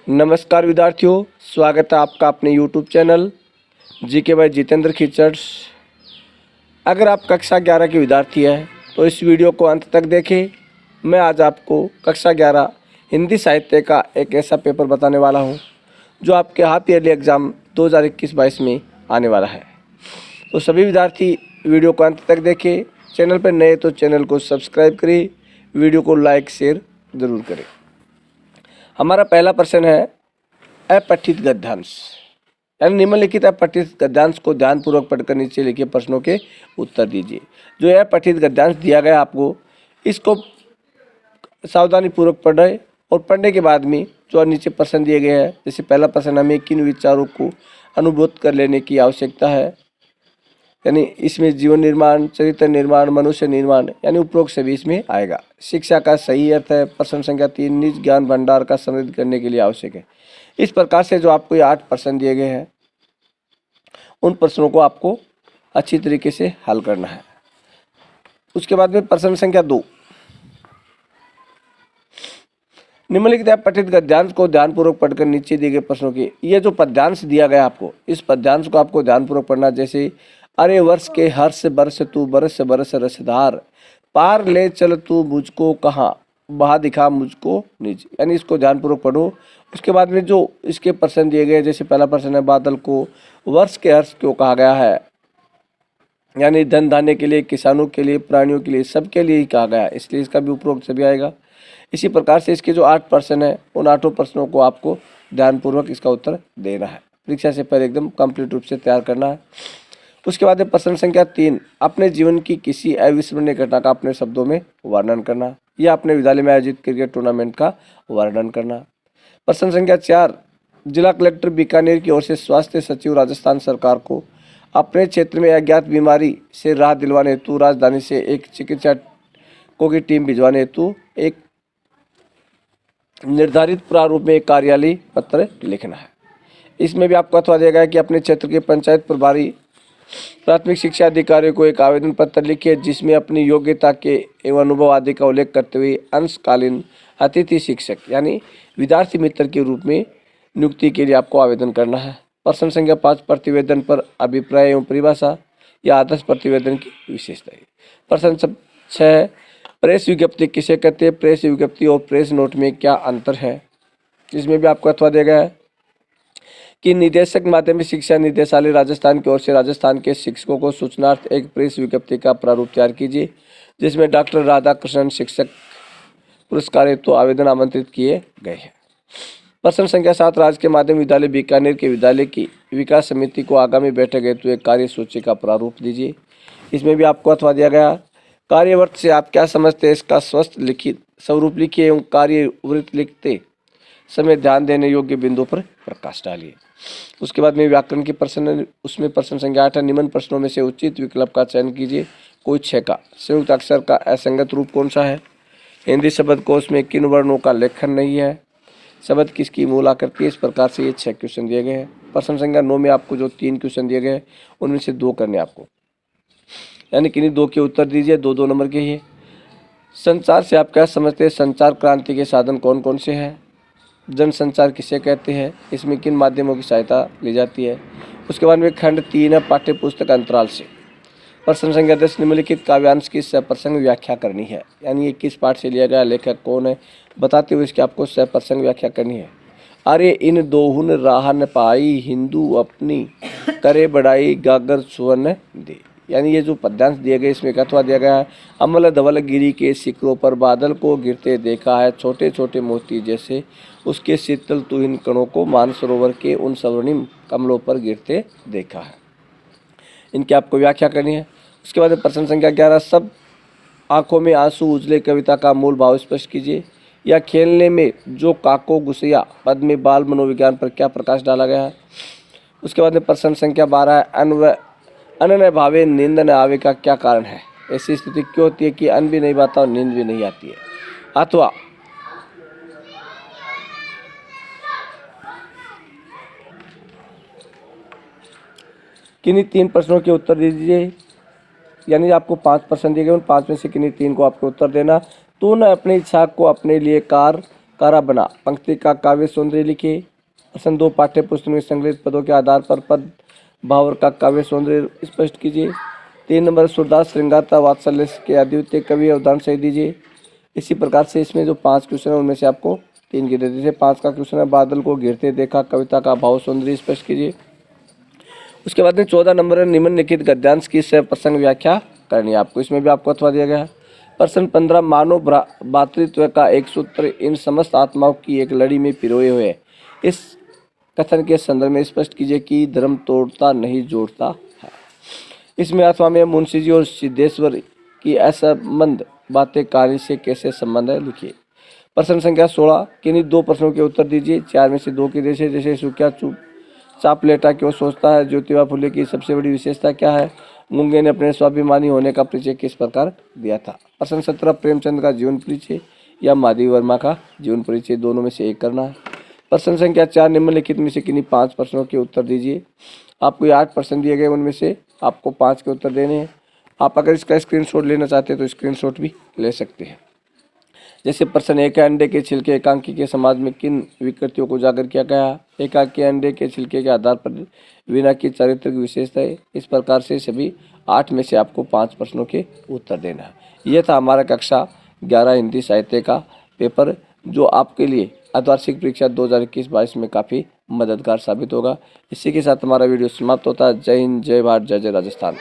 नमस्कार विद्यार्थियों, स्वागत है आपका अपने YouTube channel GK by Jitendra Khichar. अगर आप कक्षा 11 के विद्यार्थी हैं तो इस वीडियो को अंत तक देखें। मैं आज आपको कक्षा 11 हिंदी साहित्य का एक ऐसा पेपर बताने वाला हूं जो आपके हाफ ईयरली एग्ज़ाम 2021-22 में आने वाला है। तो सभी विद्यार्थी वीडियो को अंत तक देखें। चैनल पर नए तो चैनल को सब्सक्राइब करें, वीडियो को लाइक शेयर ज़रूर करें। हमारा पहला प्रश्न है अपठित गद्यांश, यानी निम्नलिखित अपठित गद्यांश को ध्यानपूर्वक पढ़कर नीचे लिखे प्रश्नों के उत्तर दीजिए। जो अपठित गद्यांश दिया गया आपको, इसको सावधानी पूर्वक पढ़ें और पढ़ने के बाद में जो नीचे प्रश्न दिए गए हैं, जैसे पहला प्रश्न, हमें किन विचारों को अनुभूत कर लेने की आवश्यकता है, यानी इसमें जीवन निर्माण, चरित्र निर्माण, मनुष्य निर्माण, यानी उपरोक्त सभी इसमें आएगा। शिक्षा का सही अर्थ है। प्रश्न संख्या 3, निज ज्ञान भंडार का समृद्ध करने के लिए आवश्यक है। इस प्रकार से जो आपको ये 8 प्रश्न दिए गए हैं, उन प्रश्नों को आपको अच्छी तरीके से हल करना है। उसके बाद में प्रश्न संख्या 2, निम्नलिखित अपठित गद्यांश को ध्यानपूर्वक पढ़कर नीचे दिए गए प्रश्नों के, ये जो पद्यांश दिया गया आपको, इस पद्यांश को आपको ध्यानपूर्वक पढ़ना। जैसे अरे वर्ष के हर्ष बरस तू बरस बरस रसधार, पार ले चल तू मुझको कहाँ, बहा दिखा मुझको निज, यानी इसको ध्यानपूर्वक पढ़ो। उसके बाद में जो इसके प्रश्न दिए गए, जैसे पहला प्रश्न है, बादल को वर्ष के हर्ष क्यों कहा गया है, यानी धन धान्य के लिए, किसानों के लिए, प्राणियों के लिए, सबके लिए ही कहा गया है, इसलिए इसका भी उपरोक्त सभी आएगा। इसी प्रकार से इसके जो 8 प्रश्न है, उन 8 प्रश्नों को आपको ध्यानपूर्वक इसका उत्तर देना है। परीक्षा से पहले एकदम कंप्लीट रूप से तैयार करना है। उसके बाद प्रश्न संख्या 3, अपने जीवन की किसी अविस्मरणीय घटना का अपने शब्दों में वर्णन करना, या अपने विद्यालय में आयोजित क्रिकेट टूर्नामेंट का वर्णन करना। प्रश्न संख्या 4, जिला कलेक्टर बीकानेर की ओर से स्वास्थ्य सचिव राजस्थान सरकार को अपने क्षेत्र में अज्ञात बीमारी से राहत दिलवाने हेतु राजधानी से एक चिकित्सकों की टीम भिजवाने हेतु एक निर्धारित प्रारूप में एक कार्यालय पत्र लिखना है। इसमें भी आपको अथवा दिया गया कि अपने क्षेत्र के पंचायत प्रभारी प्राथमिक शिक्षा अधिकारी को एक आवेदन पत्र लिखिए, जिसमें अपनी योग्यता के एवं अनुभव आदि का उल्लेख करते हुए अंशकालीन अतिथि शिक्षक यानी विद्यार्थी मित्र के रूप में नियुक्ति के लिए आपको आवेदन करना है। प्रश्न संख्या 5, प्रतिवेदन पर अभिप्राय एवं परिभाषा या आदर्श प्रतिवेदन की विशेषताएं। प्रश्न 6, प्रेस विज्ञप्ति किसे कहते हैं, प्रेस विज्ञप्ति और प्रेस नोट में क्या अंतर है। इसमें भी आपको अथवा दिया गया है कि निदेशक माध्यमिक शिक्षा निदेशालय राजस्थान की ओर से राजस्थान के शिक्षकों को सूचनार्थ एक प्रेस विज्ञप्ति का प्रारूप तैयार कीजिए, जिसमें डॉक्टर राधाकृष्णन शिक्षक पुरस्कार हेतु आवेदन आमंत्रित किए गए हैं। प्रश्न संख्या 7, राज्य के माध्यमिक विद्यालय बीकानेर के विद्यालय की विकास समिति को आगामी बैठक हेतु एक कार्य सूची का प्रारूप दीजिए। इसमें भी आपको अथवा दिया गया, कार्यवृत्त से आप क्या समझते हैं, इसका स्वस्थ लिखित स्वरूप लिखिए एवं कार्यवृत्त लिखते समय ध्यान देने योग्य बिंदु पर प्रकाश डालिए। उसके बाद में व्याकरण के प्रश्न, उसमें प्रश्न संख्या 8, निम्न प्रश्नों में से उचित विकल्प का चयन कीजिए। कोई 6 का संयुक्त अक्षर का असंगत रूप कौन सा है, हिंदी शब्दकोश में किन वर्णों का लेखन नहीं है, शब्द किसकी मूल आकृति है। इस प्रकार से ये 6 क्वेश्चन दिए गए हैं। प्रश्न संख्या 9 में आपको जो 3 क्वेश्चन दिए गए, उनमें से 2 करने आपको, यानी किन्हीं 2 के उत्तर दीजिए, 2-2 नंबर के ही। संचार से आप क्या समझते हैं, संचार क्रांति के साधन कौन कौन से हैं, जनसंचार किसे कहते हैं, इसमें किन माध्यमों की सहायता ली जाती है। उसके बाद में खंड 3 है, पाठ्य पुस्तक अंतराल से। प्रश्न संख्या 10, निम्नलिखित काव्यांश की सप्रसंग व्याख्या करनी है, यानी ये किस पाठ से लिया गया, लेखक कौन है, बताते हुए इसकी आपको सप्रसंग व्याख्या करनी है। अरे इन दोहुन राहन पाई, हिंदू अपनी करे बढ़ाई, गागर सुवर्ण दे, यानी ये जो पद्यांश दिए गए, इसमें अथवा दिया गया है, अमल धवल गिरी के शिखरों पर बादल को गिरते देखा है, छोटे छोटे मोती जैसे उसके शीतल तुहिन कणों को मानसरोवर के उन स्वर्णिम कमलों पर गिरते देखा है। इनकी आपको व्याख्या करनी है। उसके बाद प्रश्न संख्या 11, सब आंखों में आंसू उजले कविता का मूल भाव स्पष्ट कीजिए, या खेलने में जो काको गुसिया पद में बाल मनोविज्ञान पर क्या प्रकाश डाला गया है। उसके बाद में प्रश्न संख्या 12, अन्न भावे नींद न आवे का क्या कारण है, ऐसी स्थिति क्यों होती है कि अन्न भी नहीं पाता और नींद भी नहीं आती है। अथवा किन्हीं 3 प्रश्नों के उत्तर दीजिए, यानी आपको 5 प्रश्न दिए गए, उन 5 में से किन्हीं 3 को आपको उत्तर देना। तूने अपनी इच्छा को अपने लिए कार कारा बना पंक्ति का काव्य सौंदर्य लिखिए। प्रश्न 2, पाठ्य पुस्तक में संकलित पदों के आधार पर पद भावर का काव्य सौंदर्य स्पष्ट कीजिए। 3 नंबर, सूरदास श्रृंगारता वात्सल्य के अद्वितीय कवि अवदान सही दीजिए। इसी प्रकार से इसमें जो 5 क्वेश्चन है उनमें से आपको 3 की दे दीजिए। 5 का क्वेश्चन है, बादल को घिरते देखा कविता का भाव सौंदर्य स्पष्ट कीजिए। उसके बाद में 14 नंबर है, निम्नलिखित गद्यांश की सह प्रसंग व्याख्या करनी है आपको। इसमें भी आपको अथवा दिया गया है। प्रश्न 15, मानव भातृत्व का एक सूत्र इन समस्त आत्माओं की एक लड़ी में पिरोए हुए इस कथन के संदर्भ में स्पष्ट कीजिए कि धर्म तोड़ता नहीं जोड़ता है। इसमें अथवा में मुंशी जी और सिद्धेश्वर की असंबंध बातें कहानी से कैसे संबंध है लिखिए। प्रश्न संख्या 16, किन्हीं 2 प्रश्नों के उत्तर दीजिए। 4 में से 2 की जैसे जैसे सुखिया चाप लेटा क्यों सोचता है, ज्योतिबा फुले की सबसे बड़ी विशेषता क्या है, मूंगे ने अपने स्वाभिमानी होने का परिचय किस प्रकार दिया था। प्रश्न 17, प्रेमचंद का जीवन परिचय या माधवी वर्मा का जीवन परिचय, दोनों में से एक करना है। प्रश्न संख्या 4, निम्नलिखित में से किन्हीं 5 प्रश्नों के उत्तर दीजिए। आपको ये 8 प्रश्न दिए गए, उनमें से आपको 5 के उत्तर देने हैं। आप अगर इसका स्क्रीनशॉट लेना चाहते हैं तो स्क्रीनशॉट भी ले सकते हैं। जैसे प्रश्न 1 है, अंडे के छिलके एकांकी के समाज में किन विकृतियों को उजागर किया गया। एकांकी अंडे के छिलके के आधार पर वीणा की चारित्रिक विशेषता है। इस प्रकार से सभी 8 में से आपको 5 प्रश्नों के उत्तर देना है। यह था हमारा कक्षा 11 हिंदी साहित्य का पेपर, जो आपके लिए अर्धवार्षिक परीक्षा 2021-22 में काफ़ी मददगार साबित होगा। इसी के साथ हमारा वीडियो समाप्त होता है। जय हिंद, जय भारत, जय जय राजस्थान।